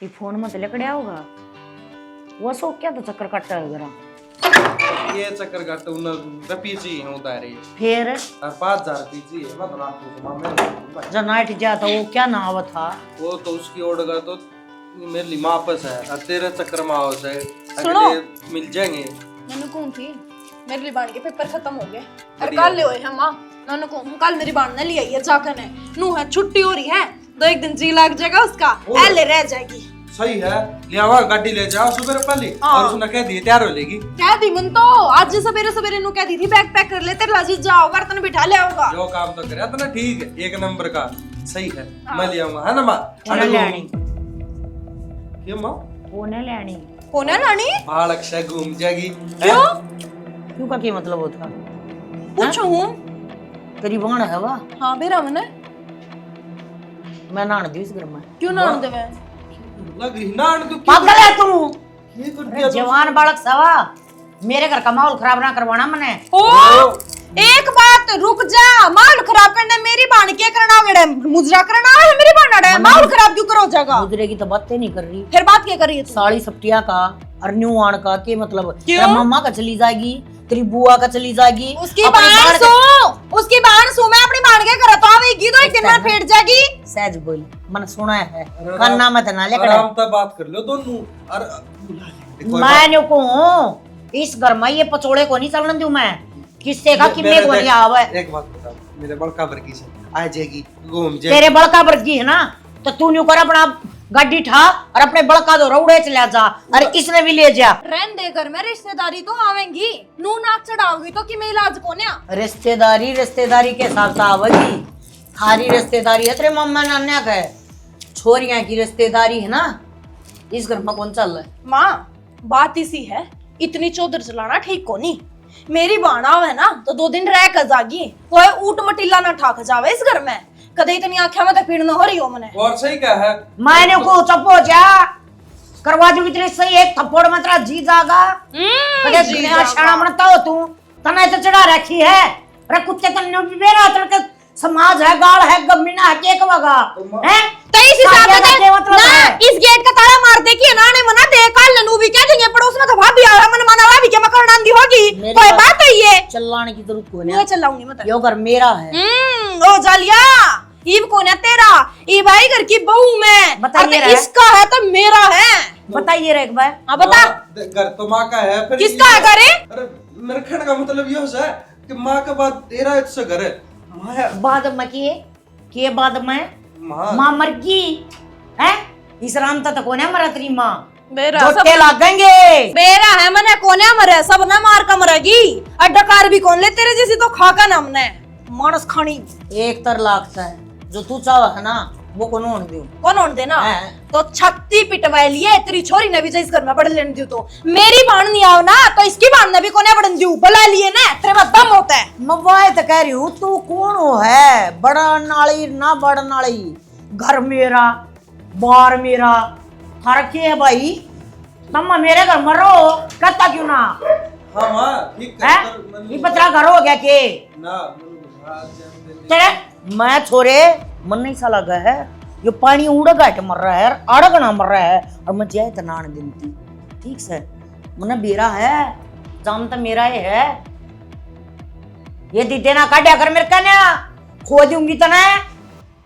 ये फोन मत लेकड़िया होगा वो सो क्या तो चक्कर काटता है जरा ये चक्कर काटते उन पीजी है उतारे फिर और 5000 पीजी है मतलब रात को मामे जब नाइट जा था वो क्या नाव था वो तो उसकी ऑर्डर का तो मेरे लिए वापस है और तेरे चक्कर में आओ से सुनो। अगले मिल जाएंगे नन्नू कौन थी मेरे लिए बाण के पेपर खत्म हो गए और कल ले होए हम मां नन्नू को कल मेरी बाण ने लिया है जाकर ने नू है छुट्टी हो रही है तो एक दिन जी लग जाएगा उसका ऐले रह जाएगी सही है ले आवा गाड़ी ले जाओ सुबह पहले और उसने कह दिए तैयार हो लेगी कह दी मन तो आज सवेरे सवेरे नु कह दी थी बैग पैक कर ले तेरे लाजी जाओ बर्तन बिठा ले आओगा जो काम तो करे तो ना ठीक है एक नंबर का सही है मैं ले आऊंगा है ना मां कोने लेनी ये मां कोने लेनी कोने लानी बालक से घूम जाएगी क्यों क्यों का क्या मतलब होता पूछो हूं तेरी बाण है वा हां बेरा मने मैं नान दी इस घर में क्यों ना देवे लग रही नान तू पागल है तू ये कर दिया जवान बालक सवा मेरे घर का माहौल खराब ना करवाना मने ओ एक बात रुक जा माहौल खराब करने मेरी बाण के करना गड़े मुजरा करना है मेरी बाण अड़े माहौल खराब क्यों करो जाएगा गुजरे की तो बातें नहीं कर रही फिर बात क्या कर रही है तू साड़ी सप्टिया का और न्यू आन का के मतलब क्यों? तेरा मम्मा का चली जाएगी तेरी बुआ का चली जाएगी उसकी अपनी बाण का- सो उसकी बाण सो मैं अपनी बाण के कर तो आवेगी तो एक दिन में फेट जाएगी सहज बोल मन सुना है कान्ना मत ना लेकर आराम से बात कर लो दोनों और बुला ले कोई बात- मैं को इस घर में ये पचोड़े को नहीं चलने दूं मैं किससे का कि मैं बोलिया आवे एक बात बता मेरे बड़का वर्गी से आ जाएगी घूम जाएगी तेरे बड़का वर्गी है ना तो तू न्यू कर अपना गाड़ी ठा और अपने बड़का दो रौड़े चला जा और इसने भी ले जा रहन दे घर में रिश्तेदारी तो आवेंगी नू नाक चढ़ाओगी तो कि मैं इलाज कोन्या रिश्तेदारी के हिसाब से आवेगी थारी रिश्तेदारी है तेरे मम्मा नान्या का है छोरियां की रिश्तेदारी है ना इस घर में कौन चल रहा है माँ बात इसी है इतनी चौधर चलाना ठीक को नहीं मेरी बाणा है ना तो 2 दिन रह कर जागी कोई ऊट मटिल्ला ना ठाक जावे इस घर में कदे इतनी आंखें में तो पीड़ न हो रही हो मने और सही क्या है मैंने को चपो जा करवा दूंगी तेरे सही एक थप्पड़ में तेरा जी जागा कदे जी दुनिया शाना बनता हो तू तने तो चढ़ा रखी है अरे कुत्ते तन्ने भी बेरा तड़के समाज है गाल है गमीना है केक वगा हैं तो इस हिसाब आगे का से क्या मतलब ना है? इस गेट का ताला मार दे कि ना ने मना दे कल नू भी कह देंगे पड़ोस में तो भाभी आ मन मना भाभी के मकर नंदी होगी मेरी कोई बात- बात है ये चलाने की जरूरत कोई मैं नहीं चलाऊंगी मत यो घर मेरा है ओ जालिया ईब कौन है तेरा ई भाई घर की बहू मैं बताइए और तो रहा। इसका है तो मेरा है बताइए रे एक बार हाँ बता घर तो माँ का है फिर किसका है घर है? अरे मेरे कहने का मतलब ये है कि माँ के बाद तेरा इससे घर है माँ है बाद में के बाद में माँ मां मर गई है इस राम तक कौन है मरा तेरी मां मेरा जोते लागेंगे मेरा है मने कोने मरे सब ना मार का मरेगी अड्डकार भी कौन ले तेरे जैसी तो खाका ना हमने मानस खानी एक तर लागता है जो तू चाह है ना वो को नोन दियो कौन होन देना है। तो छत्ती पिटवाए लिए तेरी छोरी ने भी इस घर में पढ़ लेने दियो तो मेरी बाण नहीं आओ ना तो इसकी बाण ने भी कोने पढ़न दियो बुला लिए ना तेरे में दम होता है मवाए तो कह रही हूँ तू कौन हो है बड़ा नाली ना बड़ा नाली घर मेरा बार मेरा फर्क है भाई तम्मा मेरे घर मरो कहता क्यों ना हाँ माँ ठीक है ये पतरा घर हो गया के ना तेरे मैं छोरे मन नहीं सा लगा है ये पानी उड़ घट मर रहा है अड़गना मर रहा है और मैं जाए तो नान दिनती ठीक से मन बेरा है जाम तो मेरा ही है ये दीदे ना काटिया कर मेरे कन्या खो दूंगी तो ना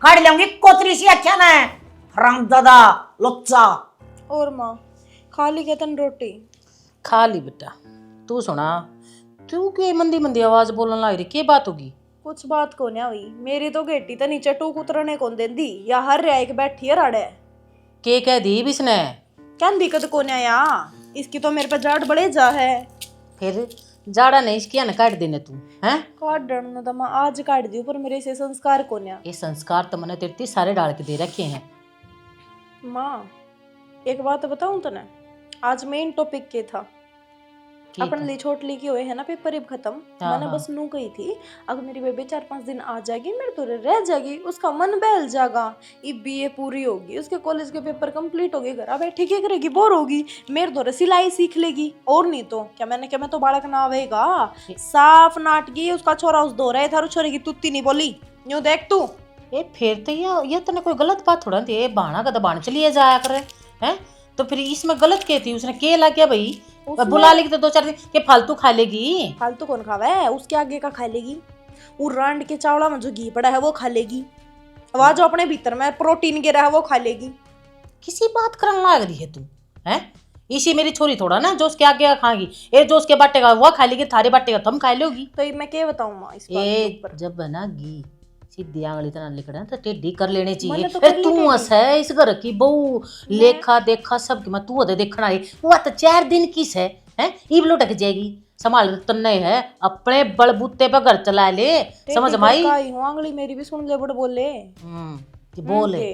काट लूंगी कोतरी सी अच्छा ना हरामजादा लुच्चा और माँ खाली के तन रोटी खा ली बेटा तू सुना तू के मंदी मंदी आवाज बोलने लग रही के बात होगी कुछ बात को ना हुई मेरी तो गेटी तो नीचे टूक उतरने कौन देंदी या हर रिया एक बैठी है राड़े के कह दी बिसने क्या दिक्कत को ना या इसकी तो मेरे पे जाट बड़े जा है फिर जाड़ा नहीं इसकी न काट देने तू हैं काट डरना तो मैं आज काट दी पर मेरे से संस्कार को ना ये संस्कार तो मैंने तेरे सारे डाल के दे रखे हैं माँ एक बात बताऊं तो ना आज मेन टॉपिक के था ठीक अपन है। ली छोट ली की हुए है ना पेपर अब खत्म हाँ, मैंने हाँ। बस नू कही थी अगर मेरी बेबी 4-5 दिन आ जाएगी मेरे तो रह जाएगी उसका मन बहल जाएगा ये बीए पूरी होगी उसके कॉलेज के पेपर कंप्लीट हो गए घर बैठी क्या करेगी बोर होगी मेरे तो सिलाई सीख लेगी और नहीं तो क्या मैंने क्या मैं तो बालक ना आवेगा साफ नाटकी उसका छोरा उस दो रहे था छोरे की तुत्ती नहीं बोली यूं देख तू ए फिर तो ये तने कोई गलत बात थोड़ा थी ये बाणा का तो बाण चलिए जाया करे हैं? तो फिर इसमें गलत क्या थी? उसने केला क्या भाई? बुला लेगी तो 2-4 दिन के फालतू खा लेगी। फालतू कौन खावा है? उसके आगे का खा लेगी। वो रांड के चावला में जो घी पड़ा है वो खा लेगी। वह जो अपने भीतर में प्रोटीन गिरा है वो खा लेगी। किसी बात करने लग रही है तू? हैं? इसी मेरी छोरी थोड़ा ना जो उसके आगे का खाएगी, ये जो उसके बाटे का वो खा लेगी, थारे बाटे का तुम खा लोगी। तो ये मैं क्या बताऊं माँ इस बात के ऊपर? जब है ना घी सीधी आंगली तरह लिखना तो टेढ़ी कर लेनी चाहिए। मैंने तो कर ली तू टेढ़ी। हंस है इस घर की बहू, लेखा देखा सब की मैं तू अदे देखना आई वो तो 4 दिन किस है हैं? ईब लुटक जाएगी। संभाल तन्ने है अपने बलबूते पे घर चला ले। समझ माई? आंगली मेरी भी सुन ले बड़ बोले। बोले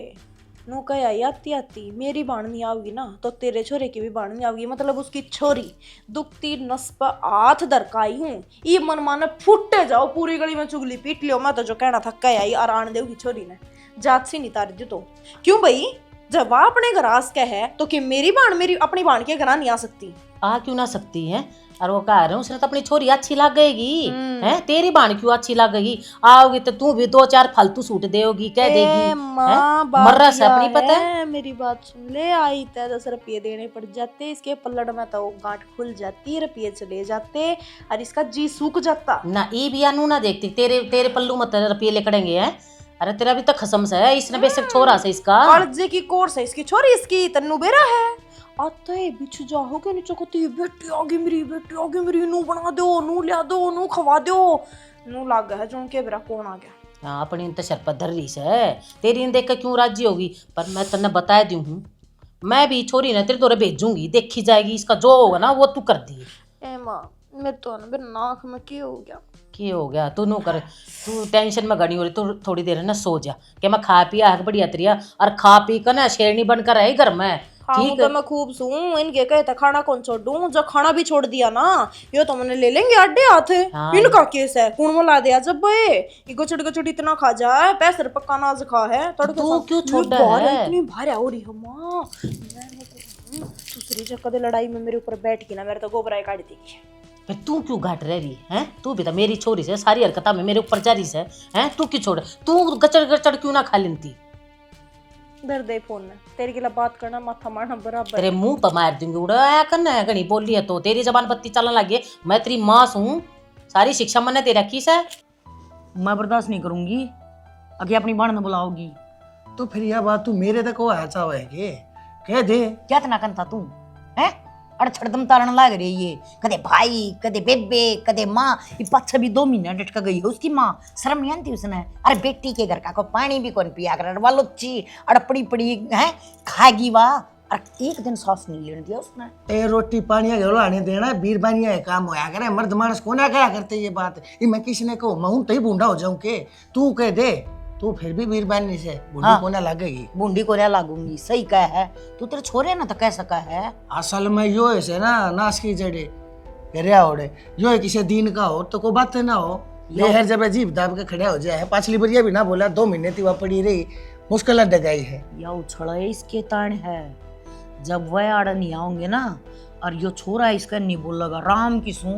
नु कह आई आती आती मेरी बाण नहीं आओगी ना तो तेरे छोरे की भी बाण नहीं आओगी। मतलब उसकी छोरी दुखती नस पर हाथ दरकाई हूँ। ये मन माने फुटे जाओ पूरी गली में चुगली पीट लियो। मैं तो जो कहना था कह आई और आन देगी छोरी ने जात सी नहीं तार दी। तो क्यों भाई जब वह अपने घर आस का है तो कि मेरी बाण मेरी अपनी बाण के घर नहीं आ सकती? आ क्यों ना सकती है? और वो कह रहे उसने तो अपनी छोरी अच्छी लग गएगी हैं? तेरी बाण क्यों अच्छी लग गई? आओगी तो तू भी 2-4 फालतू सूट देगी, कह देगी मर्रा से अपनी पता है। मेरी बात सुन ले। आई तो 10 रुपये देने पड़ जाते, इसके पल्लड़ में तो गांठ खुल जाती, रुपये चले जाते और इसका जी सूख जाता ना। ई भी अनु ना देखती तेरे पल्लू मत रुपये लेकड़ेंगे हैं। अरे तेरा भी तो खसम से है, इसने बेशक छोरा से इसका कर्जे की कोर्स है इसकी छोरी, इसकी तन्नू बेरा है। आते बिछ जाओ के नीचे को बेटी आगे मेरी नू बना दो, नू लिया दो, नू खवा दो, नू लाग है जो के बेरा कौन आ गया। हाँ अपनी तो शर पर धर रही है तेरी देख के क्यों राजी होगी? पर मैं तन्ने बता दी हूँ मैं भी छोरी ने तेरे तोरे भेजूंगी, देखी जाएगी इसका जो होगा ना वो तू कर दी। ए माँ मैं तो ना नाक में क्या हो गया? क्या हो गया? तू नू कर, तू टेंशन में घनी हो रही। तू थोड़ी देर ना सो जा कि मैं खा पिया है बढ़िया तरिया और खा पी कर ना शेरनी बनकर रही घर में। ठीक है मैं खूब सूं इनके कहते खाना कौन छोड़ूं? जब खाना भी छोड़ दिया ना यो तो मैंने ले लेंगे अड्डे हाथ। इनका केस है कौन मला दिया जब ये गचड़ इतना खा जाए पैसर पक्का नाज खा है तू क्यों छोड़ा है? इतनी भारी हो रही है माँ। दूसरी जगह कदे लड़ाई में मेरे ऊपर बैठ के ना मेरे तो गोबराई काट देगी। फिर तू क्यों घाट रह रही है? तू भी तो मेरी छोरी से सारी हरकता में मेरे ऊपर जा रही है हैं? तू क्यों छोड़? तू गचड़ क्यों ना खा लेती? दर दे फोन में तेरे के लिए बात करना माथा मारना बराबर। तेरे मुंह पर मार दूंगी। उड़ा करना है घनी बोली है तो तेरी जबान पत्ती चलने लगी। मैं तेरी माँ हूँ, सारी शिक्षा मैंने दे रखी है। मैं बर्दाश्त नहीं करूंगी अगर अपनी बाण न बुलाओगी तो फिर यह बात तू मेरे तक है चाव है के कह दे। क्या तना करता तू है? अड़ छड़दम तारण लाग रही ये कदे भाई कदे बेबे कदे माँ। ये पाछा भी 2 महीना डटका गई है उसकी माँ। शर्म नहीं आती उसने? अरे बेटी के घर का को पानी भी कौन पिया कर वालो ची अड़पड़ी पड़ी है खाएगी वाह। अरे एक दिन सांस नहीं लेने दिया उसने। ए रोटी पानी घर लाने देना बीरबानिया काम होया करे मर्द मानस को ना कहा करते ये बात। ये मैं किसी ने कहूँ मैं तो ही बूढ़ा हो जाऊं के तू कह दे तू फिर भी बीरबानी से बूढ़ी को ना लगेगी। बूढ़ी को ना लागूंगी सही कह है तू। तेरे छोरे ना तो कह सका है। असल में यो ऐसे ना नाश की जड़े गरिया ओढ़े यो किसी दिन का हो तो कोई बात ना हो। ले हर जब जीप दाब के खड़ा हो जाए पाछली बरिया भी ना बोला 2 महीने ती वह पड़ी रही मुश्किल डगाई है। या उछड़ा इसके ताण है जब वह आड़ नहीं आओगे ना और यो छोरा इसका नहीं बोलेगा राम की सू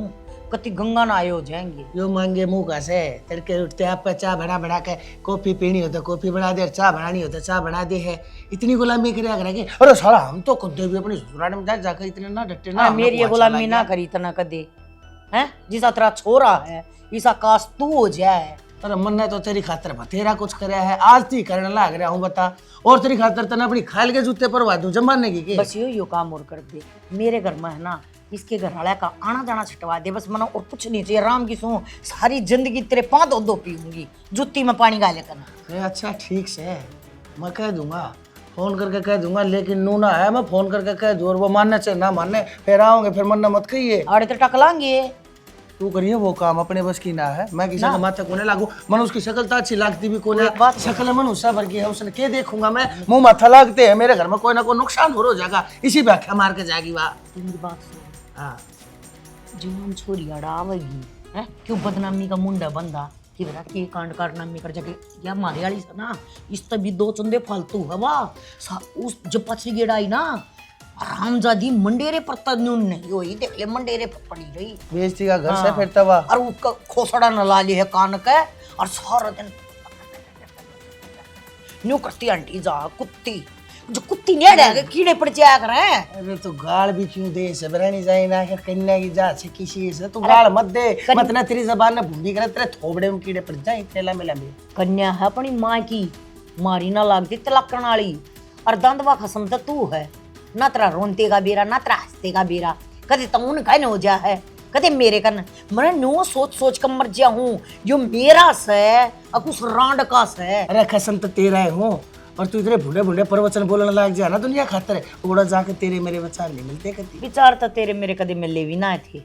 कति गंगा ना आए हो जाएंगे। यो मांगे मुंह का से तड़के उठते आप चाय बना के कॉफी पीनी हो तो कॉफी बना दे, चाय बनानी हो तो चाय बना दे है। इतनी गुलामी करे करेंगे। अरे साला हम तो खुद भी अपनी ससुराल में जाकर इतने ना डटे ना मेरी ये गुलामी ना करी इतना कदे हैं जिसा तेरा छोरा है इसा काश तू हो जाए। अरे मन ने तो तेरी खातर बथेरा कुछ कराया है आज ती करने लग रहा हूँ बता और तेरी खातर तना अपनी खाल के जूते परवा दूं जमाने की के। बस यो काम और कर दे मेरे घर में है ना इसके घर वाले का आना जाना छटवा दे बस मना और कुछ नहीं चाहिए। राम की सू सारी जिंदगी तेरे 5 दो पीऊंगी जुत्ती में पानी गाले करना। अच्छा ठीक से मैं कह दूंगा फोन करके कह दूंगा लेकिन नू ना है मैं फोन करके कह दूं और वो मानना चाहे ना मानने फिर आओगे फिर मन्ना मत कहिए। आड़े तो टकलांगे तू करिए वो काम अपने बस की ना है। मैं किसी का माथा कोने लागू मन उसकी शक्ल तो अच्छी लगती भी कोने बात शक्ल मन उससे भर की है उसने क्या देखूंगा मैं मुंह माथा लगते है मेरे घर में कोई ना कोई नुकसान हो जाएगा इसी पे आख्या मार के जाएगी वहाँ। मेरी बात सुन हाँ जवान छोरी अड़ा आवेगी है क्यों बदनामी का मुंडा बंदा कि बड़ा के कांड कारनामी कर जाके या मारे वाली से ना इस तभी 2 चंदे फालतू हवा उस जब पछली गेड़ा आई ना रामजादी मंडेरे पर तन्यून नहीं होई देख ले मंडेरे पर पड़ी रही बेइज्जती का घर से फिर तवा और उसका खोसड़ा न ला ली है कान का और सारा दिन न्यू करती आंटी जा कुत्ती जो कुत्ती नेड़े के कीड़े पड़ जाया करे। अरे तो गाल भी क्यों दे सबरानी जाए ना कि कन्या की जात से किसी से तो गाल मत दे मत ना तेरी जबान में भूमि करे तेरे थोबड़े में कीड़े पड़ जाए तेला मेला में। कन्या है अपनी माँ की, मारी ना लगती तलाकण वाली, और दंदवा खसम तो तू है ना, तेरा रोनते का बेरा ना तेरा हंसते का बेरा, कदे तमुन कहने हो जा है कदे मेरे कन। मैं नो सोच सोच कर मर जा हूँ, जो मेरा से अकुस रांड का से। अरे कसम तो तेरा है हूँ, और तू इतने भूडे भूडे प्रवचन बोलने लग जा ना दुनिया खातर उड़ा जाके तेरे मेरे विचार नहीं मिलते कभी। विचार तो तेरे मेरे कदे मिले भी ना थे,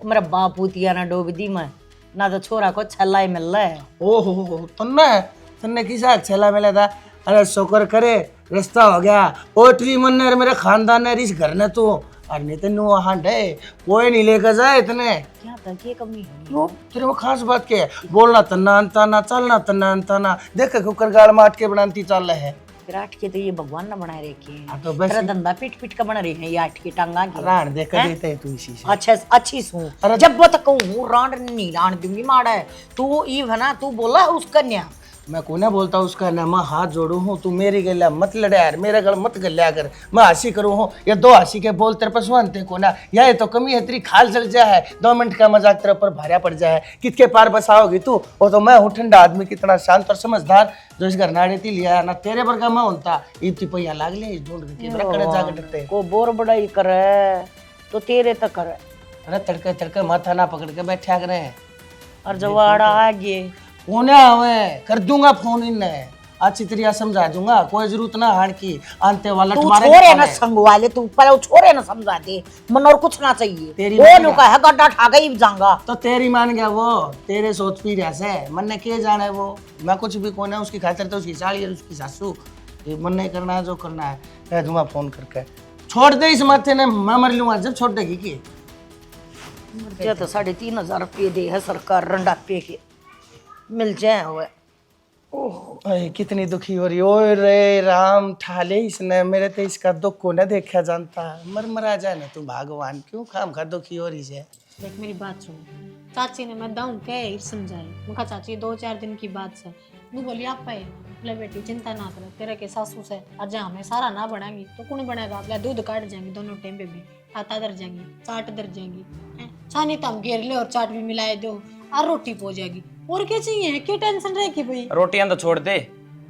मेरा बाप पूतिया ना डोब दी मैं ना, तो छोरा को छल्ला ही मिल रहा है। ओहो तन्ने किसा छला मिला था। अरे शुक्र करे रिश्ता हो गया, ओटरी मन ने मेरे खानदान ने इस घर ने तो, और नहीं तो नु हांड है कोई नहीं लेकर जाए इतने। क्या था की कमी है क्यों तेरे को खास बात क्या है? बोलना तन्ना अंताना चलना तन्ना अंताना, देख कुकर गाल माट के बनाती चल रहे है। विराट के तो ये भगवान ना बना रखे हैं, तो बस तेरा धंधा पीट पीट का बना रहे हैं ये आठ की टांगा की। रान देख देते है तू इसी से। अच्छा अच्छी सू, जब वो तक कहूँ रांड नहीं रांड दूंगी माड़ा है तू ई है ना, तू बोला उस कन्या। मैं को ना बोलता उसका ना, मैं हाथ जोड़ू हूँ तू मेरी गला मत लड़े यार, मेरा गल मत गल्या कर, मैं हंसी करूँ हूँ या दो हंसी के बोल तेरे पर सुनते को ना, या ये तो कमी है तेरी खाल जल जा है, 2 मिनट का मजाक तेरे ऊपर भारिया पड़ जाए, कितके पार बसाओगी तू। और तो मैं हूँ ठंडा आदमी, कितना शांत और समझदार, जो इस घर नाड़े थी लिया ना तेरे पर का मैं होता इतनी पैया लाग ले ढूंढ के बड़ा कड़े जाके डरते को बोर बड़ाई करे तो तेरे तक करे। अरे तड़के तड़के माथा ना पकड़ के बैठा करे, और जवाड़ा आगे कोने आवे कर दूंगा फोन इन अच्छी तरह समझा दूंगा, कोई जरूरत ना हार की आंते वाला तू छोरे ना संगवा ले, तू पर छोरे ना समझा दे, मन और कुछ ना चाहिए। तेरी वो नु का है गड्ढा ठा गई जाऊंगा तो तेरी मान गया वो, तेरे सोच पी रहा से मन ने के जाने वो, मैं कुछ भी कोने उसकी खातिर तो उसकी साली और उसकी सासू, ये मन नहीं करना है जो करना है कह दूंगा फोन करके। छोड़ दे इस माथे ने, मैं मर लूंगा जब छोड़ देगी की। मुझे तो 3,500 रुपये दे है सरकार रंडापे के, मिल जाए हुए। ओह कितनी दुखी हो रही हो रे राम, ठाले इसने मेरे तो इसका दुख को न देखा जानता, मर मरा जाए ना तू भगवान, क्यों खाम खा दुखी हो रही है। देख मेरी बात सुन, चाची ने मैं दाऊं कह समझाई, मुखा चाची 2-4 दिन की बात से तू बोली आप पे बोले बेटी चिंता ना कर, तेरे के सासू से आज हमें सारा ना बनाएंगी तो कौन बनेगा, अपना दूध काट जाएंगे दोनों टाइम पे भी, खाता दर जाएंगी चाट दर जाएंगी, छानी तम घेर ले और चाट भी मिलाए दो और रोटी पो जाएगी, और क्या चाहिए, क्या टेंशन रहेगी भाई। रोटियां तो छोड़ दे,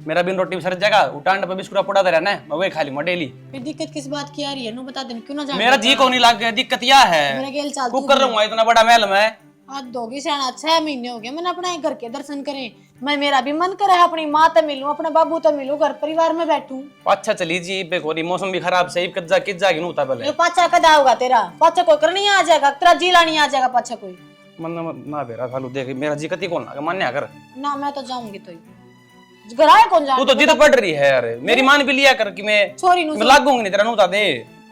मेरा बिन रोटी सर जाएगा, उटांड पे बिस्कुट पड़ा रहना है, मैं वही खा ली डेली। फिर दिक्कत किस बात की आ रही है, नु बता दे क्यों ना जा। मेरा जी को नहीं लग गया, दिक्कत या है मेरा गेल चाल कुकर रहूंगा इतना बड़ा महल में। आज दोगी सियाना 6 महीने हो गए मैंने अपने घर के दर्शन करे, मैं मेरा भी मन करे अपनी माँ तो मिलूं, अपने बाबू तो मिलूं, घर परिवार में बैठूं। अच्छा चली जी पे कोरी मौसम भी खराब से कज्जा किज्जा की नूता पहले। ये पाचा कदा होगा तेरा, पाचा कोई करनी आ जाएगा, तेरा जिला नहीं आ जाएगा पाचा कोई। मन ना बेरा सालू देख मेरा जी कती कौन लगा मान्या कर ना, मैं तो जाऊंगी तो घराए कौन जाए। तू तो जिद पड़ रही है यार, मेरी मान भी लिया कर कि मैं छोरी नु लागूंगी नहीं तेरा नूता दे।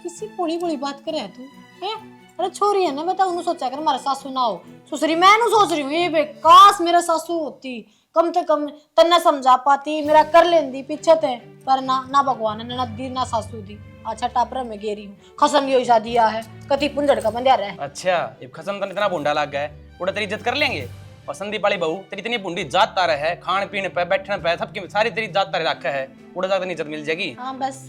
किसी बड़ी बड़ी बात करे तू हैं। अरे छोरी है ना, बता उन्हें सोचा कर हमारा सासू ना हो, ससुरी मैं नु सोच रही हूं ये बे काश मेरा सासू होती, कम से कम तन्ने समझा पाती, मेरा कर लेंदी पीछे ते, पर ना भगवान ने ना दी ना सासू दी। अच्छा टापरा में गेरी हूं, खसम यो शादी है कति पुंजड़ का बंदिया रहे। अच्छा ये खसम तन इतना भुंडा लग गया है, उड़ा तेरी इज्जत कर लेंगे। और संदीप वाली बहू तेरी इतनी भुंडी जात तारा है, खान पीने पे बैठने पे सबकी सारी तेरी जात तारे रखा है, उड़ा जाकर इज्जत मिल जाएगी। हाँ बस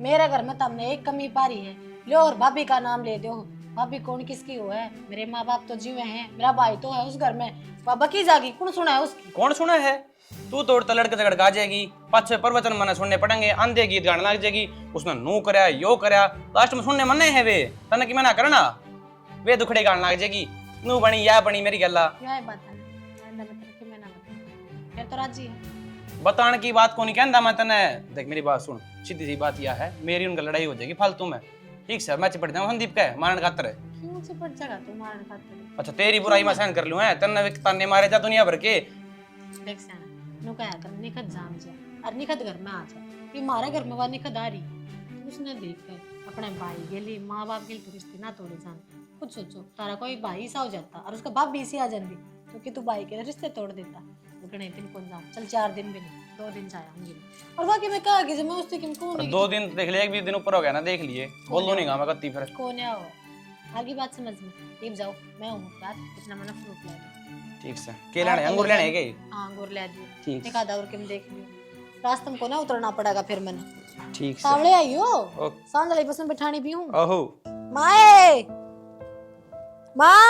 मेरे घर में तुमने एक कमी पारी है, लो और भाभी का नाम ले दो। भाभी कौन किसकी हो है, मेरे माँ बाप तो जीवे हैं, मेरा भाई तो है उस घर में, बाबा की जागी कौन सुना है उसकी। कौन सुना है, तू तोड़ तो लड़के झगड़ आ जाएगी, पाछे प्रवचन मने सुनने पड़ेंगे, आंधे गीत गाने लग जाएगी, उसने नू करया यो करया, लास्ट में सुनने मने है वे तने की मना करना, वे दुखड़े गाने लग जाएगी, नू बनी या बनी मेरी गल्ला। क्या बात है ना बता के मैं ना बता, फिर तो राजी है बताने की बात को नहीं कहता मैं तने। देख मेरी बात सुन, सीधी सी बात यह है, मेरी उनका लड़ाई हो जाएगी फालतू में, ठीक से मैं चिपट जाऊं संदीप का मारने खातर है। क्यों चिपट जाएगा तू मारने खातिर। अच्छा तेरी बुराई मैं सहन कर लूं है, तन्ने ताने मारे जा दुनिया भर के। देख साना नु कहा कर निखत जान जा और निखत घर में आ जा, ये मारा घर में वा निखत आ रही तो उसने देख कर अपने भाई के लिए माँ बाप के लिए तो रिश्ते ना तोड़े जान। खुद सोचो तारा कोई भाई सा हो जाता और उसका बाप भी इसी आ जाती तो कि तू भाई के रिश्ते तोड़ देता, लेकिन एक दिन कौन जा, चल 4 दिन भी नहीं 2 दिन जाया होंगे। और बाकी मैं कहा कि मैं उससे किम कौन 2 दिन देख लिए, 1 दिन ऊपर हो गया ना देख लिए, बोल दो नहीं गा मैं कत्ती फिर कौन है वो आगे बात समझ में टीम जाओ, मैं हूं बात इतना मैंने फ्रूट ले दो। ठीक से के लेने अंगूर लेने है के? हां अंगूर ले दियो, ठीक एक आधा और किम देख लियो, रास्ते में को ना उतरना पड़ेगा फिर मैंने। ठीक से सामने आई हो ओके सांझ लाई पसंद बिठानी भी हूँ ओहो माए माँ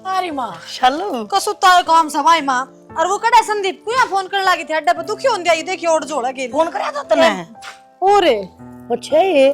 अरे माँ शालू कसुता है काम सवाई माँ और वो कड़ा संदीप को यहाँ फोन करने लगी थी अड्डा पे दुखी होने दिया ये देखिए और जोड़ा के फोन कराया था तने ओरे अच्छा ये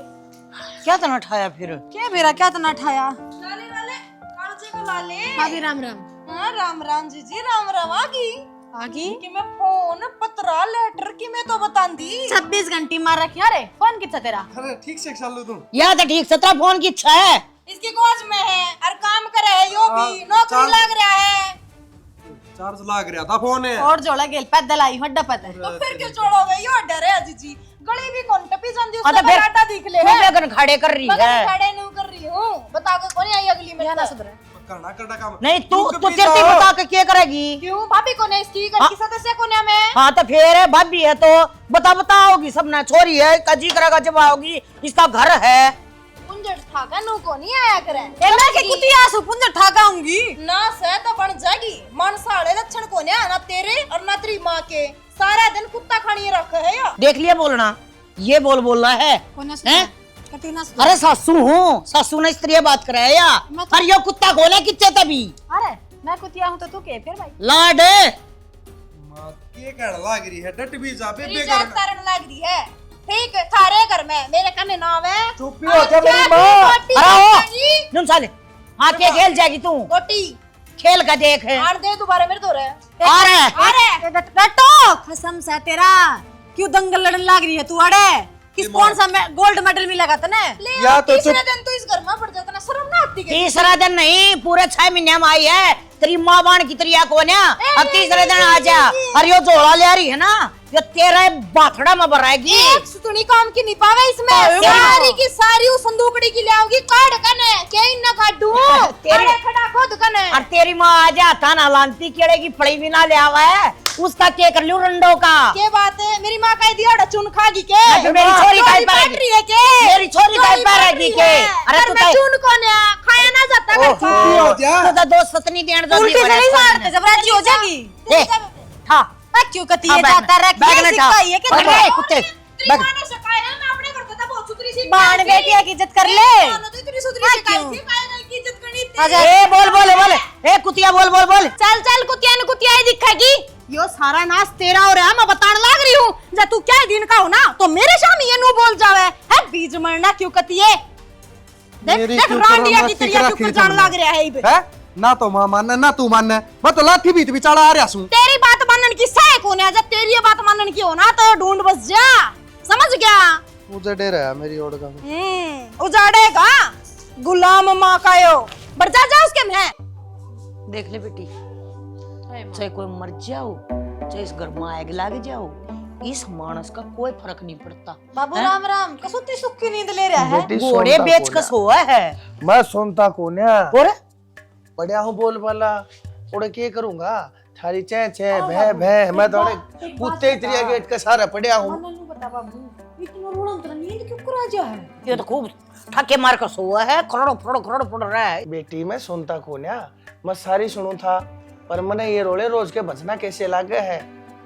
क्या तना उठाया फिर क्या मेरा क्या तना ठाया लाले लाले कालजे को लाले भाभी राम राम हाँ राम राम जी राम राम आगी कि मैं फोन पत्रा लेटर की मैं तो बता दी 26 घंटे मार रखी अरे फोन कितना तेरा अरे ठीक से चालू तुम या तो ठीक 17 फोन की इच्छा है इसकी गोज में है और काम करे है यो भी नौकरी लग रहा है चार्ज लाग रहा था फोन है और जोड़ा गेल पैदल आई हड्डा पता तो फिर क्यों छोड़ोगे यो डर है जी गली भी कौन टपी जांदी उसका बराटा दिख ले है लगन खड़े कर रही है खड़े नहीं कर रही हूं बता के कौन आई अगली में ना सुधरे करना करना काम नहीं तू तेरे बता के क्या करेगी क्यों भाभी कौन है इसकी घर की सदस्य कौन है मैं हाँ तो फिर भाभी है तो बताओगी सब ना छोरी है कजी करेगा जब आओगी इसका घर है पुंजर ठाका नु को नहीं आया करे ए मैं के कुतिया सु पुंजर ठाकाऊंगी ना से तो बन जाएगी मन साले लक्षण को ना तेरे और ना तेरी मां के सारा दिन कुत्ता खानी रखे है या देख लिया बोलना ये बोल रहा है हैं? अरे सासू ने स्त्री बात कराया या और ये कुत्ता खोले किच्चे तभी अरे मैं कुतिया हूं तो तू के फिर भाई लाड मां के कहने लाग रही है डट भी जा मेरी बेबे जात तारन लग रही है ठीक थारे घर में मेरे कने नाम है चुप ही हो जा मेरी माँ। अरे ओ नुन साले हाँ के खेल जाएगी तू गोटी खेल का देख आड़ दे दोबारा मेरे तो रे अरे डटो कसम से तेरा क्यों दंगल लड़न लग रही है तू अड़े किस कौन सा गोल्ड मेडल मिलेगा तने या तो तीसरे दिन तो इस घर में पड़ जाता ना शर्म ना आती के तीसरा दिन नहीं पूरे 6 महीने में आई है तेरी माँ बाण की तरिया को ना अब तीसरे दिन आ जा और यो जोड़ा ले रही है ना जो तेरा बाथड़ा में भराएगी एक सुतनी काम की नहीं पावे इसमें सारी की सारी उस संदूकड़ी की ले आओगी काट कने के न काटू तेरे खड़ा खुद कने और तेरी माँ आ जा थाना लांती केड़े की फड़ी भी ना ले आवा है उसका के कर लियो रंडो का के बात है मेरी माँ कह दिया चुन खागी के मेरी छोरी का बैटरी है के मेरी छोरी का पैरेगी के अरे तू चुन कोने खाया ना जाता कर चुप ही हो जा तो दो सतनी देन दो उल्टी से नहीं मारते जब राजी हो जाएगी हां क्यों कती है जाता रख बैग ना सिखाई है कि अरे कुत्ते बैग मैंने सिखाया है मैं अपने घर पे तो बहुत सुथरी सी बाण बेटिया की इज्जत कर ले तो इतनी सुथरी सिखाई थी काहे की इज्जत करनी थी ए बोल ए कुतिया बोल चल चल कुतिया ने कुतिया ही दिखेगी यो सारा नाश तेरा हो रहा है मैं बताने लग रही हूँ जब तू क्या दिन का हो ना तो मेरे सामने ये नु बोल जावे है बीज मरना क्यों कतिए देख देख रांडिया की तरिया क्यों जान लग रहा है इब है ना तो मां मानना ना तू मानना मैं तो लाठी भी बिचारा आ रहा हूं तेरी बात मानने की सह कौन है जब तेरी ये बात मानने की हो ना तो ढूंढ बस जा समझ गया मुझे डर है मेरी ओड़ का उजाड़ेगा गुलाम माँ का यो बढ़ जा उसके में देख ले बेटी चाहे कोई मर जाओ चाहे इस घर में आग लग जाओ इस मानस का कोई फर्क नहीं पड़ता बाबू राम राम कसुती सुखी नींद ले रहा है बेटी घोड़े सुनता बेच कौन कर सोआ है मैं सुनता कौन है और पढ़िया हूँ बोल वाला उड़े के करूंगा थारी चे चे भे मैं तो कुत्ते इतरिया गेट का सारा पढ़िया हूँ बता बाबू इतना रोना तेरा नींद क्यों करा जा है ये तो खूब ठके मार कर सोआ है करोड़ों पड़ रहा है बेटी मैं सुनता कौन है मैं सारी सुनू था पर मने ये रोले रोज के बचना कैसे लागे है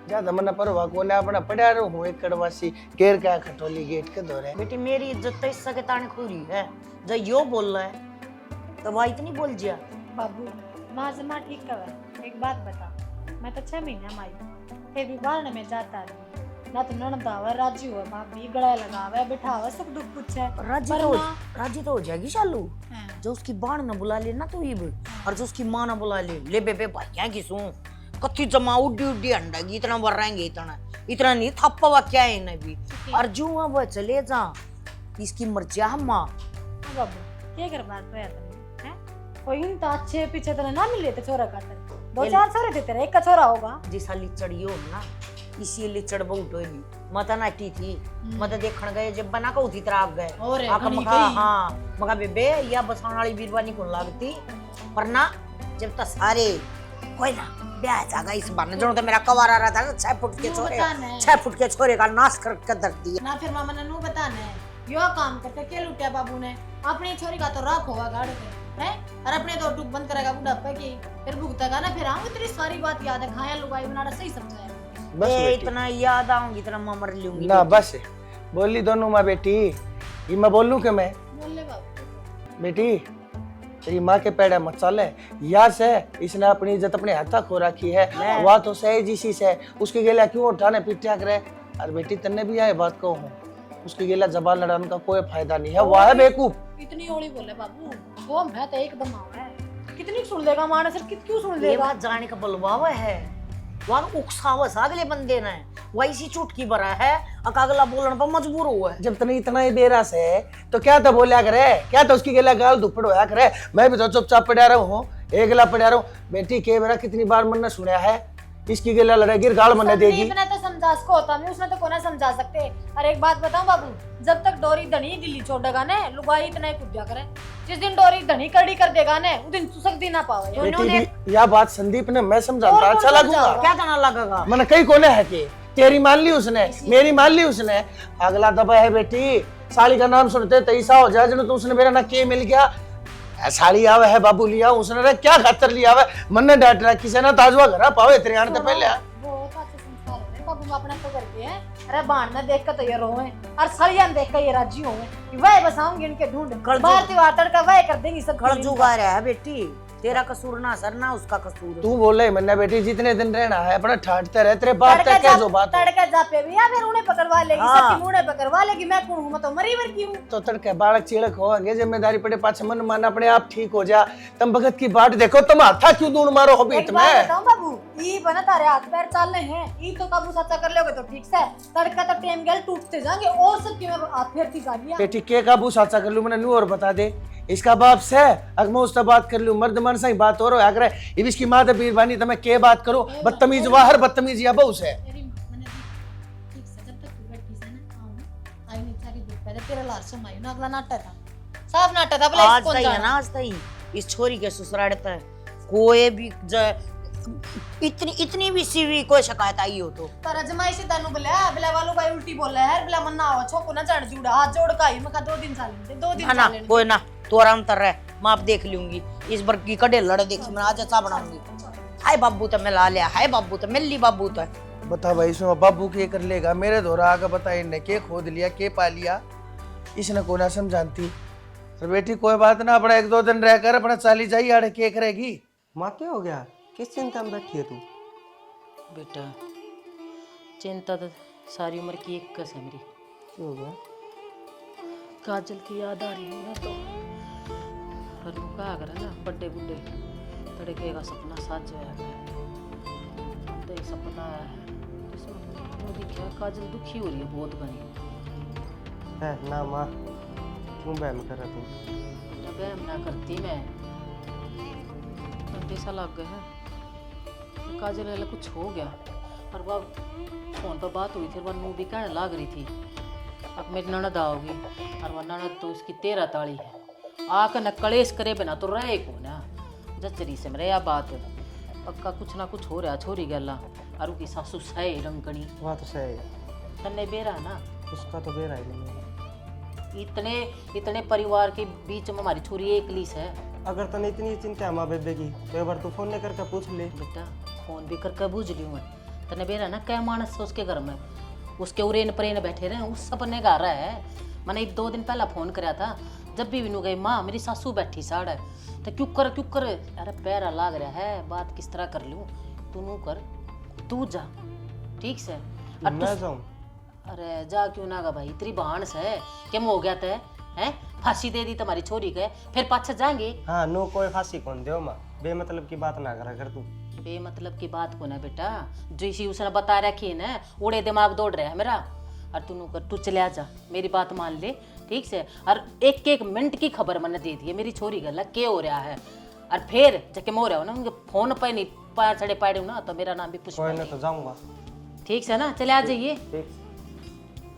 ज्यादा मन परवा कोने अपना पड़ा रहूं एक कड़वासी केर का खटोली गेट के दौरे बेटी मेरी इज्जत तो इससे के ताने खुरी है जो यो बोल रहा है तो वह इतनी बोल जिया बाबू माँ जमा ठीक कर एक बात बता मैं तो 6 महीने में आई फिर भी बारने में जाता रही ना तो ननद आवे राजी हुआ भाभी गड़ा लगावे बिठावे सुख दुख पूछे राजी तो हो जाएगी शालू जो उसकी बाण न बुला ले ना तो इब और जो उसकी माँ न बुला ले बेबे भाई किसू कत्ती जमा उड्डी अंडागी इतना बढ़ाएंगे इतना नहीं थप्पा क्या है इन्हें भी और जो वह चले जा इसकी मर्जी माँ बाबू क्या कर बात है कोई तो अच्छे पीछे तो ना मिले तो छोरा का 2-4 छोरे थे तेरा एक का छोरा होगा जिसा लिचड़ी हो ना इसी लिचड़ बहुत होली मता नाटी थी मता देखण गए जब बना को उठी तरह गए आका मगा हां मगा बेबे या बसाण वाली बीरवानी को लागती पर ना जब तक सारे कोई ना ब्याह जागा इस बार जो तो मेरा कवारा रहा था 6 फुट के छोरे का नाश कर धरती ना फिर मामा ने नु बताने यो काम करते के लुटिया बाबू ने अपनी छोरी का तो राख होगा गाड़ के हैं? और अपने दो टूक बंद करेगा बुढ़ापे की, फिर भुगतेगा ना, फिर आऊंगी तेरी सारी बात याद है, खाया लुगाई बनाना सही समझाया। बस ए, बेटी। इतना याद आऊंगी इतना मैं मर लूंगी ना बस बोली दोनों माँ बेटी, ये मैं बोलूं कि मैं बोल ले बाबू। बेटी तेरी माँ के पेड़ मत चले, याद से इसने अपनी इज्जत अपने हाथा खो रखी है, वह तो सही जिसी से उसके गेला क्यों उठाने पिटिया करे। और बेटी तन्ने भी आए बात कहूँ, उसके गेला जबान लड़ाने का कोई फायदा नहीं है, वह है बेवकूफ। इतनी ओली बोले बाबू, वो मैं तो एकदम आवा है, कितनी सुन लेगा माने सर, क्यों सुन ये लेगा। बात जाने का बलवावा है, वहां उकसावस अगले बंदे ने वैसी चुटकी भरा है, अगला बोलने पर मजबूर हुआ है। जब तने इतना ही बेरस है तो क्या तो बोलिया करे, क्या तो उसकी गेला गाल दुपड़ होया करे। मैं भी तो चुपचाप पड़ा रहा हूँ, एकला पड़ा रहा हूँ। बेटी के मेरा कितनी बार मन ने सुना है, इसकी गेला लड़ेगी गाल मन देगी। संदीप ने तो समझा सको होता नहीं, उसने तो कोना समझा सकते। और एक बात बताऊं बाबू, जब तक डोरी धनी ढीली छोड़ेगा ने, लुगाई इतना ही कुद्या करे। जिस दिन डोरी धनी कड़ी कर देगा ने, उस दिन सुसक दी ना पावे। बेटी भी यह बात संदीप ने मैं समझाता अच्छा लगूंगा। क्या करना लगेगा? मैंने कई कोने है कि तेरी मान ली उसने, मेरी मान ली उसने, अगला दबा है बेटी। साली का नाम सुनते तैसा हो जाए जन तो उसने मेरा ना के मिल गया। साड़ी आवे है बाबू लिया उसने रे क्या खातर लिया आवे, मन ने डांट रखी से ना ताजवा घरा पावे तेरे आने तो पहले। वो अच्छे संस्कार होते बाबू, मैं अपने तो करके हैं। अरे बाण ने देख के तो ये रोए, और सलिया ने देख के ये राजी होए। वह बसाऊंगी इनके ढूंढ, भारतीय वाटर का वह कर देंगी सब। खड़जूग आ रहा है बेटी, तेरा कसूर ना सर ना उसका कसूर। तू बोले मैंने बेटी जितने दिन रहना है अपना ठाटते रहे, तेरे बाप तक क्या जो बात हो। तड़के जापे भी या फिर उन्हें पकड़वा लेगी, सबकी मुंह पकड़वा लेगी। मैं कौन हूं, मैं तो मरी मर की हूं। तो तड़के बालक चिड़क होंगे, जिम्मेदारी पड़े पाछे मन मान अपने आप ठीक हो जा। तुम भगत की बाट देखो, तुम हाथा क्यों दूर मारो हो बीच एक बात में। बताऊं बाबू, ई बना तारे हाथ पैर चलने हैं, ई तो काबू सच्चा कर लोगे तो ठीक से। तड़का तो टेम गेल टूटते जाएंगे, और सब की मैं हाथ फेरती गाड़ियां। बेटी के काबू साचा कर लूं, मैंने नू और बता दे इसका बाप से अगर मैं उससे बात कर लूं, मर्द मन से बात और अगर ये इसकी मां तो बीरबानी तो मैं के बात करूं। बदतमीज वाहर बदतमीज या बहु से तेरी मां मैंने ठीक से जब तक तू बैठी से ना आऊं, आई नहीं चारी दुख पे तेरा लार समाई ना, अगला नाटा था, साफ नाटा था। भला आज इसको तक है ना, आज तक इस छोरी के ससुराल तक कोई भी इतनी भी सीवी कोई शिकायत आई हो तो तारा जमाई से दानू बिला वालों का उल्टी बोला है, बिला मन्ना हो छोको ना चढ़ जुड़ा, हाथ जोड़ का ही मैं 2 दिन साल दे, 2 दिन ना साल कोई ना, तू आराम कर रहा है, मैं आप देख लूंगी। इस बार की कड़े लड़े देखी मैं आज अच्छा बनाऊंगी। हाय बाबू तो मैं ला लिया, हाय बाबू तो मिल ली बाबू तो। बता भाई इसमें बाबू के कर लेगा, मेरे दोरा आकर बता इनने के खोद लिया के पा लिया, इसने को ना समझाती। तो बेटी कोई बात ना, अपना 1-2 दिन रहकर अपना चाली जाइए आड़े के करेगी। माँ क्या हो गया, किस चिंता में बैठी है तू। बेटा चिंता तो सारी उम्र की एक कस है मेरी। क्या हो गया। काजल की याद आ रही है ना, तो हर कहा कर ना बड़े बुढ़े तड़के का सपना साथ जो है तो ये सपना है इसमें वो दिखा काजल दुखी हो रही है बहुत घनी है ना माँ, क्यों बहम कर रहा तू। बेटा बहम ना करती मैं, घंटे सा लग गया है काजल वाला कुछ हो गया। और वह फोन पर बात हुई थी, वह नू भी कहने लग रही थी अब मेरी ननद आओगी, और वह ननद तो उसकी 13 ताली है, आकर न कलेश करे बिना तो रहे को ना जचरी से मेरे। या बात पक्का कुछ ना कुछ हो रहा छोरी गला, और उसकी सासू सही रंगनी वहाँ तो सही है, तन्ने बेरा ना, उसका तो बेरा ही नहीं। इतने परिवार के बीच में हमारी छोरी एकली है। अगर तने इतनी चिंता है माँ बेबे की तो एक बार तू फोन नहीं करके पूछ ले। बेटा फोन भी करके बूझ ली मैं, तने बेरा ना क्या मानस है उसके घर में, उसके उरेन परेन बैठे रहे, उस सपने गा रहा है। मैंने 2 दिन पहला फोन कराया था, जब भी विनू गई माँ मेरी सासू बैठी साड़ है, तो क्यों कर अरे पैरा लाग रहा है, बात किस तरह कर लूँ, तू नू कर, तू जा ठीक से। मैं जाऊँ। अरे जा क्यों ना गा भाई, तेरी बहानस है क्या हो गया तय है, फांसी दे दी तुम्हारी छोरी के, फिर पाछे जाएंगे। हाँ नो कोई फांसी कौन दे माँ, बेमतलब की बात ना करा कर तू। बेमतलब की बात को ना बेटा, जो इसी उसने बता रखी है ना, उड़े दिमाग दौड़ रहा है मेरा। और तू कर, तू चले जा, मेरी बात मान ले ठीक से। और 1-1 मिनट की खबर मैंने दे दी है मेरी छोरी गला के हो रहा है, और फिर जबकि मोह रहा हो ना उनके फोन पर नहीं पार चढ़े पाड़े हो ना, तो मेरा नाम भी पुष्पा कोई ना तो जाऊँगा। ठीक से ना, चले आ जाइए। ठीक।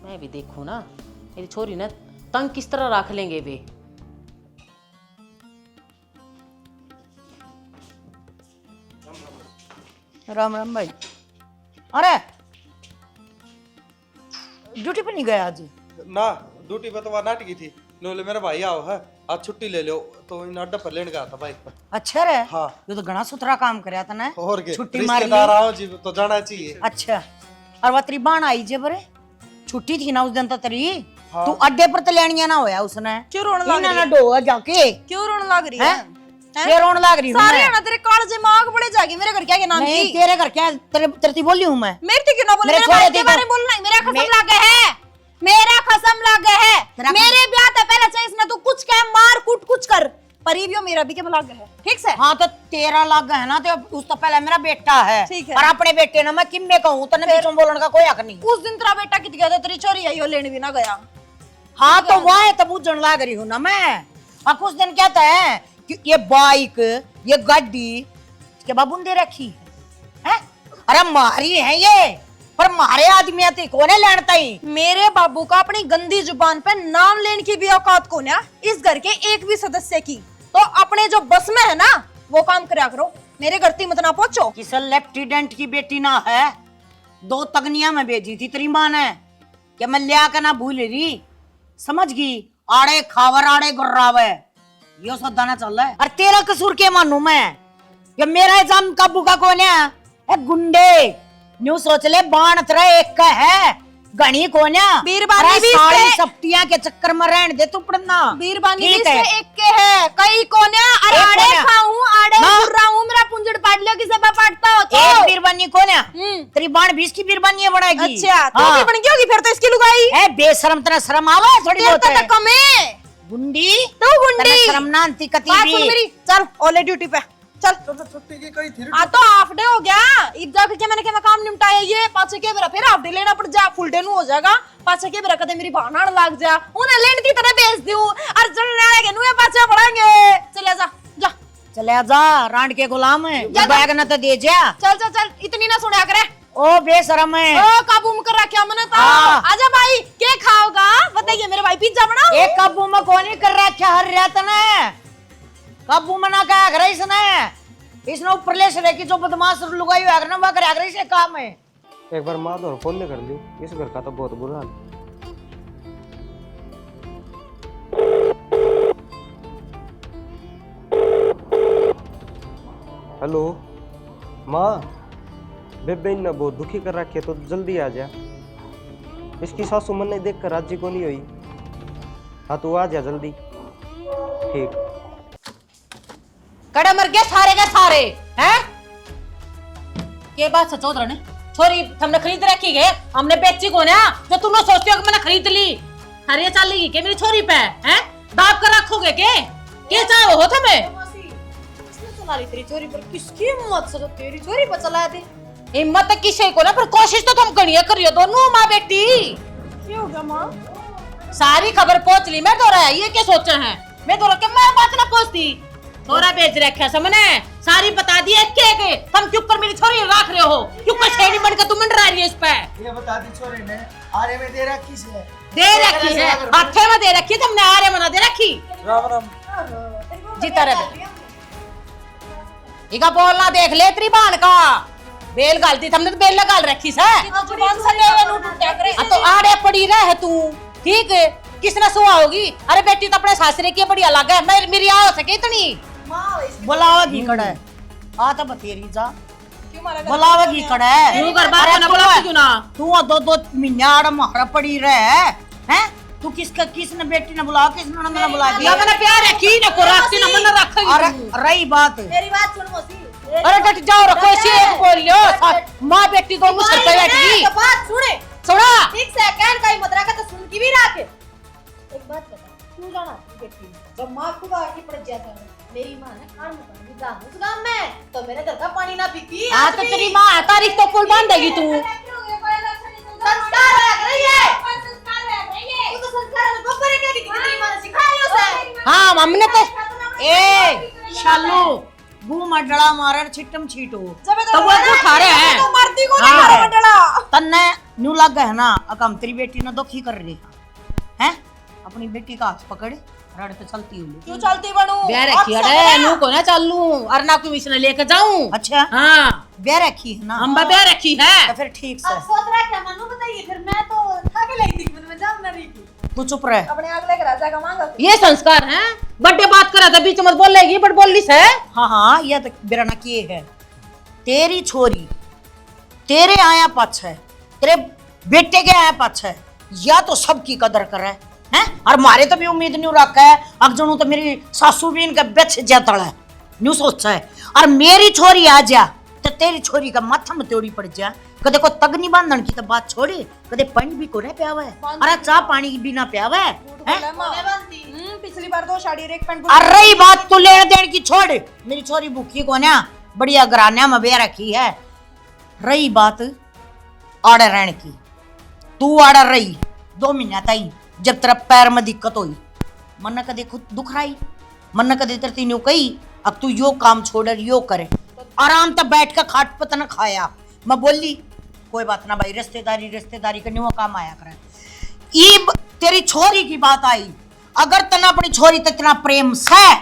मैं भी देखूँ ना मेरी छोरी ना तंग किस तरह रख लेंगे वे। राम राम भाई। अरे ड्यूटी पे नहीं गया आज? ना ड्यूटी पे तो वहाँ नाटकी थी, नोले मेरा भाई आओ है, आज छुट्टी ले लो तो इन अड्डा पर लेने गया था बाइक पर। अच्छा रे, हाँ। ये तो घना सुथरा काम करया तने। और के छुट्टी मार ली। रिश्तेदार आओ जी तो जाना चाहिए। अच्छा, और वो तेरी बाण आई जे बरे, छुट्टी थी ना उस दिन तो तेरी, हाँ। तू अड्डे पर तो लेनिया ना होया उसने। क्यों रोने लग रही ना है? डो जाके क्यों रोने लग रही है? हैं? ये रोने लग रही हूँ सारे मैं। ना तेरे कालजे में आग बढ़े जाएगी। मेरे घर क्या के नाम नहीं की? तेरे घर क्या तेरे बोली हूँ मैं। मेरे तो क्यों ना बोले? मेरे मेरे भाई छोरे के थे बारे में तो- बोलना ही मेरा कसम लगे है। मेरा कसम लगे है। तेरा मेरे ब्याह से पहले चाहे इसने तू कुछ कह, मार कूट कुछ कर, पर ये भी मेरा भी के लगे है। ठीक से? हाँ तो तेरा लग है ना, तो उस तो पहले मेरा बेटा है। ठीक है। और अपने बेटे ना मैं किम्मे कहूँ, तने बीचों बोलने का कोई हक नहीं। उस दिन तेरा बेटा कित गया था, तेरी चोरी आई हो लेने भी ना गया। हाँ तो वह तब बुझन लग रही हूँ ना मैं। अब कुछ दिन कहता है कि ये बाइक, ये गाड़ी इसके बाबू ने दे रखी है। अरे मारी है ये, पर मारे आदमी आते कोने लड़ता ही। मेरे बाबू का अपनी गंदी जुबान पे नाम लेने की भी औकात को ना, इस घर के एक भी सदस्य की। तो अपने जो बस में है ना वो काम करया करो, मेरे घर ती मत ना पहुंचो। किस लेफ्टिनेंट की बेटी ना है, 2 तगनिया में भेजी थी तेरी माँ ने, क्या मैं लिया के ना भूल रही, समझ गई। आड़े खावर आड़े गुर्रावे, यो सौदा ना चल रहा है। और तेरा कसूर के मानू मैं, ये मेरा इल्जाम काबू का कौन है? ए गुंडे न्यू सोच ले, बाण तेरा एक का है, गणी कौन है? बीरबानी अरे भी सारी इसके- सप्तियां के चक्कर में रहने दे तू पड़ना। बीरबानी भी ठीक है। इसके एक के है, कई कोने अरे एक आड़े कोने। खाऊं, आड़े हाँ। गुर्रा हूं, मेरा पुंजड़ पाट लियो किसे पे पाटता हो तो। एक बीरबानी कौन है? हम्म। तेरी बाण 20 की बीरबानी बनाएगी। अच्छा, तो हाँ। भी बन गई होगी फिर तो इसकी लुगाई। ए बेशरम, तेरा शर्म आवे थोड़ी तेरे बहुत तो है। कम है। गुंडी तू गुंडी। तेरा शर्म ना आती कती बात भी। सुन मेरी, चल ओले ड्यूटी पे चल। तो छुट्टी की कही थी। आ तो हाफ डे हो गया, इब जाके क्या मैंने क्या मैं काम निपटाया, ये पाछे के बेरा फिर हाफ डे लेना पड़ जा, फुल डे नु हो जाएगा। पाछे के बेरा कदे मेरी बहाना लग जा, उन्हें लेने की तरह भेज दूं और चलने वाले के नुए पाछे पड़ेंगे। चले जा जा चले जा, रांड के गुलाम है, जा, बैग न तो दे जा। चल चल चल, इतनी ना सुना करे। ओ बेशरम है। ओ काबू में कर रखा मैंने तो। हाँ। आजा भाई, क्या खाओगा बताइए मेरे भाई, पिज्जा बनाओ। एक काबू में कौन कर रहा है हर रात ने, काबू में ना क्या करे इसने ऊपर ले से की जो बदमाश लुगाई हुआ ना वह करे करे इसे काम है। एक बार माँ तो फोन नहीं कर ली, इस घर का तो बहुत बुरा हाल। हेलो माँ, बेबे ने बहुत दुखी कर रखी है, तो जल्दी आ जा। इसकी सासू मन ने देख कर राजी को नहीं हुई। हाँ तू आ जा जल्दी। ठीक। कड़े मर गए सारे के सारे हैं। ये बात सच होत रहे, छोरी हमने खरीद रखी है, हमने बेची को ना, जो तुम लोग सोचते हो कि मैंने खरीद ली। अरे चलेगी के मेरी छोरी पे हैं, दाब कर रखोगे के चाहे हो तुम्हें? चला रही तेरी चोरी पर, किसकी हिम्मत से तो तेरी चोरी पर चला दे। हिम्मत तो किसी को ना, पर कोशिश तो तुम करिए करियो दोनों माँ बेटी। क्या हो गया माँ? सारी खबर पहुंच ली, मैं तो रहा ये क्या सोचा है, मैं तो रहा मैं बात ना पहुंचती। थोड़ा बेच रखा समझे, सारी बता दी एक के तुम क्यों पर मेरी छोरी रख रहे हो, क्यों कोई शेरनी बनकर तुम मंडरा रही है इस पे। ये बता दी छोरे ने, आरे में दे रखी से दे रखी है, हाथे में दे रखी है, तुमने आरे मना दे रखी। राम राम। जीता रहे इका बोलना देख ले तेरी बाण का, बेल गालती हमने तो बेल लगा रखी से। जुबान से ले नु टूटा करे। तो आड़े पड़ी रहे तू, ठीक है किसने सुहा होगी। अरे बेटी तो अपने सासरे की बढ़िया लगा है, मेरी आ सके इतनी बुलावा की कड़ा है, आ तो बतेरी जा क्यों मारा? बुलावा की कड़ा है। तू घर बार ना बुला क्यों ना। तू 2-2 महीने आड़ मारा पड़ी रहे हैं, तू किसने बेटी ने बुला, किसने ना बुला या दिया। मैंने प्यार रखी ना को रखती ना मन रखेगी और तू। रही बात, मेरी बात सुन मौसी। अरे डट जाओ रखो इसे एक बोल लियो, माँ बेटी दोनों सर पे बैठगी। बात सुने सुना ठीक से, कहन का ही मत रखा तो सुन की भी रखे। एक बात बता, तू जाना बेटी जब माँ खुद आके पड़ जाता है, मेरी माँ ने खान में बनी जान उस गांव में तो मेरे घर का पानी ना पीती। हाँ तो तेरी माँ तारीख तो पुल बांध देगी तू। संस्कार रख रही है, तू तो संस्कार में बब्बर क्या की तेरी माँ ने सिखाया उसे। हाँ हमने तो ए शालू गू मडड़ा मारे छिटम छीटो तो वो को खा रहे हैं। तो मरती को हाँ। नहीं मारा मंडला। तन्ने न्यू लग है ना, अकम तेरी बेटी ने दुखी कर रही है, अपनी बेटी का हाथ पकड़ रड़ पे चलती हूँ। क्यों चलती बनू? ब्याह रखी अरे नू को ना चलूं और ना कोई मिशन लेके जाऊं। अच्छा हाँ ब्याह रखी है ना, हम ब्याह रखी है। तो फिर ठीक से अब सोच रहा क्या मनु बताइए, फिर मैं तो थक गई थी, मैं जान ना रही थी। तू चुप रह। अपने अगले के राजा का मांगा। ये संस्कार हैं, बड़े बात करा था बीच मत बोलेगी बट बोल ली से। हाँ हाँ यह तो बेरा ना किए है। तेरी छोरी तेरे आया पाछ है, तेरे बेटे के आया पाछ है, या तो सबकी कदर करे हैं। और मारे तो भी उम्मीद नहीं रखा है अगजनू तो मेरी सासू भी इनका बेच जाता है न्यू सोचा है। और मेरी छोरी आ जा तो तेरी छोरी का माथा में त्योड़ी पड़ जा। कदे को तग नहीं बांधन की तो बात छोड़े, कदे पानी भी को नहीं प्यावे, अरे चाह पानी की भी ना प्यावे हैं। पिछली बार 2 साड़ी और 1 पैंट। अरे रही बात तू लेन देन की छोड़, मेरी छोरी भूखी को ना बढ़िया घराना में बे रखी है। रही बात आड़े रहने की, तू आड़ा रही 2 महीना तई जब तेरा पैर में दिक्कत हुई, मन न कदे खुद दुख रही, मन न कदे तेरे न्यू कही अब तू यो काम छोड़ यो करे। आराम तक बैठ कर खाट पत न खाया। मैं बोली कोई बात ना भाई, रिश्तेदारी रिश्तेदारी का न्यू काम आया करे। ईब तेरी छोरी की बात आई, अगर तना अपनी छोरी तक इतना प्रेम से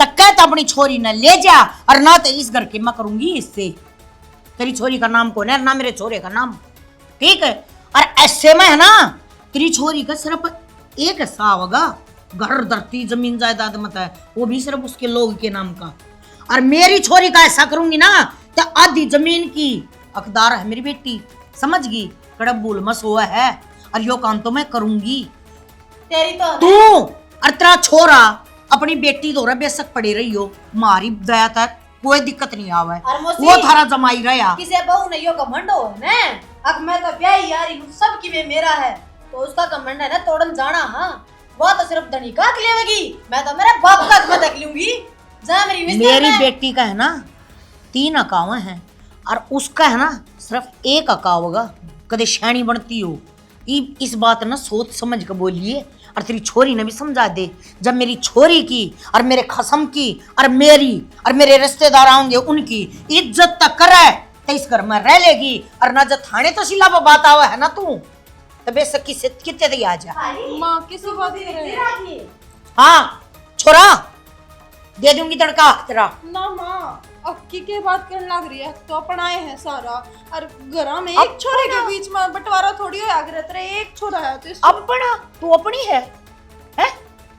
तक कहता अपनी छोरी न ले जा, और ना तो इस घर की मैं करूंगी इससे। तेरी छोरी का नाम कौन है, ना मेरे छोरे का नाम, ठीक है। और ऐसे में है ना तेरी छोरी का सिर्फ एक हिस्सा होगा, घर धरती जमीन जायदाद मत है, वो भी सिर्फ उसके लोग के नाम का। और मेरी छोरी का ऐसा करूंगी ना तो आधी जमीन की हकदार है मेरी बेटी, समझ गई। कड़बूल मस हुआ है और यो काम तो मैं करूंगी। तेरी तो तू और तेरा छोरा अपनी बेटी तो बेशक पड़ी रही हो, मारी दया तक कोई दिक्कत नहीं आवे, और मौसी, वो थारा जमाई रहा। किसे बहू ने यो घमंड हो ने, अब मैं तो ब्याही यारी हूं, सब की वे मेरा है, तो उसका घमंड है ना तोड़न जाना। हाँ वो तो सिर्फ धनी का लेवेगी, मैं तो मेरे बाप का मैं देख लूंगी। जा मेरी बेटी का है ना 3 अकाव है और उसका है ना सिर्फ 1 अकाव होगा। कदे शैणी बनती हो इस बात ना सोच समझ कर बोलिए। और तेरी छोरी ने भी समझा दे, जब मेरी छोरी की और मेरे खसम की और मेरी और मेरे रिश्तेदार आएंगे उनकी इज्जत तक करे तो इस घर में रह लेगी। और ना जब थाने तो शिला पर बात आवा है ना तू तो बेशक किसे कितने दी आ जा। माँ किसी बात कर रहे हैं? हाँ छोरा दे दूंगी तड़का तेरा। ना माँ अक्की के बात करने लग रही है, तो अपनाए हैं सारा, और घरा में एक छोरे के बीच में बंटवारा थोड़ी हो आगे रहते रहे, एक छोरा है तो इसको अपना तू अपनी है हैं।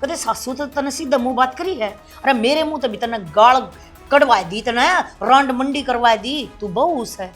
कदे सासू तो तने सीधा मुंह बात करी है, अरे मेरे मुंह तो भी तने गाल कड़वा दी, तने रांड मंडी करवा दी, तू बहुस है।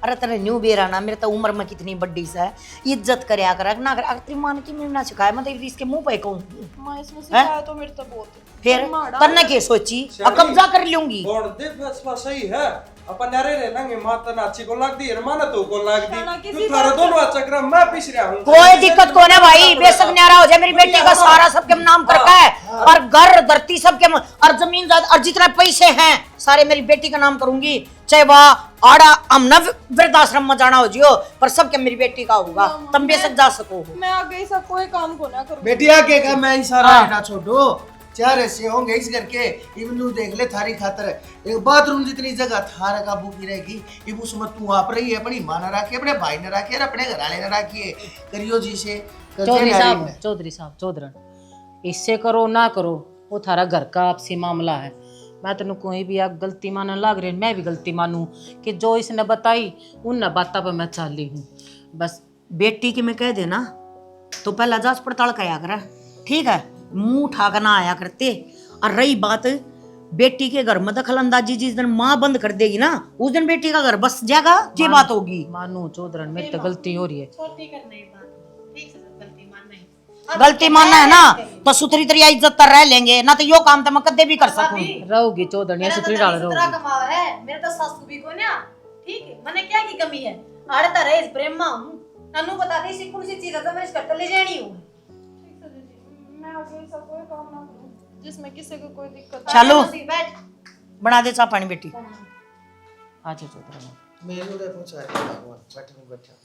अरे तेरे न्यू बेरा ना मेरे तो उम्र में कितनी बड्डी सा है, इज्जत करया कर ना कर। अगर तेरी मान की मिलना सिखाए मैं तो इसके मुंह पे कहूँ माँ इसमें सिखाया तो मेरे तो बहुत फिर तन्ने के सोची अब कब्जा कर लूंगी। और देख बस सही है अपन नारे रे नंगे माता नाची को लग दी रे माना तो को लग दी, तू थारा दोनों चक्र मैं पीछ रहा हूं। कोई दिक्कत कौन है भाई, बेशक न्यारा हो जाए, मेरी बेटी का सारा सबके नाम करता है और घर धरती सबके और जमीन जायदाद और जितने पैसे हैं सारे मेरी बेटी का नाम करूंगी। चाहे वह आड़ा अमना वृद्धाश्रम में जाना हो जियो पर सबके मेरी बेटी का होगा, तुम बेशक जा सको। मैं आगे सब कोई काम को ना करूँ। बेटी आके का मैं ही सारा हटा छोड़ो, चार ऐसे होंगे इस घर के। इवनू देख ले थारी खातर एक बाथरूम जितनी जगह थारा काबू की रहेगी, इब उसमें तू आप रही है, अपनी माँ न रखी, अपने भाई न रखी और अपने घर वाले न रखिए। करियो जी से चौधरी साहब चौधरन इससे करो ना करो वो थारा घर का आपसी मामला है। मैं तेन कोई भी आप गलती मानने लग रही, मैं भी गलती मानूं कि जो इसने बताई उन बातों पर मैं चाली हूँ। बस बेटी की मैं कह देना तो पहला जांच पड़ताल करा कर, ठीक है, मुंह उठा कर ना आया करते। और रही बात बेटी के घर में दखल अंदाजी जिस दिन माँ बंद कर देगी ना उस दिन बेटी का घर बस जाएगा, ये बात होगी। मानू चौधरन मेरी तो गलती हो रही है। छोटी करने बात ठीक से गलती मानना है, गलती मानना है ना तो सुथरी तरिया इज्जत कर रह लेंगे, ना तो यो काम तो मैं कदे भी कर सकूं। रहोगी चौधरन ये सुथरी डाल इतना रहोगी। कमावा है मेरे तो सासू भी को ना, ठीक है, मैंने क्या की कमी है, आड़े तारे इस प्रेम में हूं, नन्नू बता दे सी कौन सी चीज है तो मैं इस घर ले जानी हूं। मैं आगे सब कोई काम ना करूँ जिसमें किसी को कोई दिक्कत। चलो बैठ बना दे चाह पानी बेटी। अच्छा चौधरन मेरे को पूछा है बैठे बैठे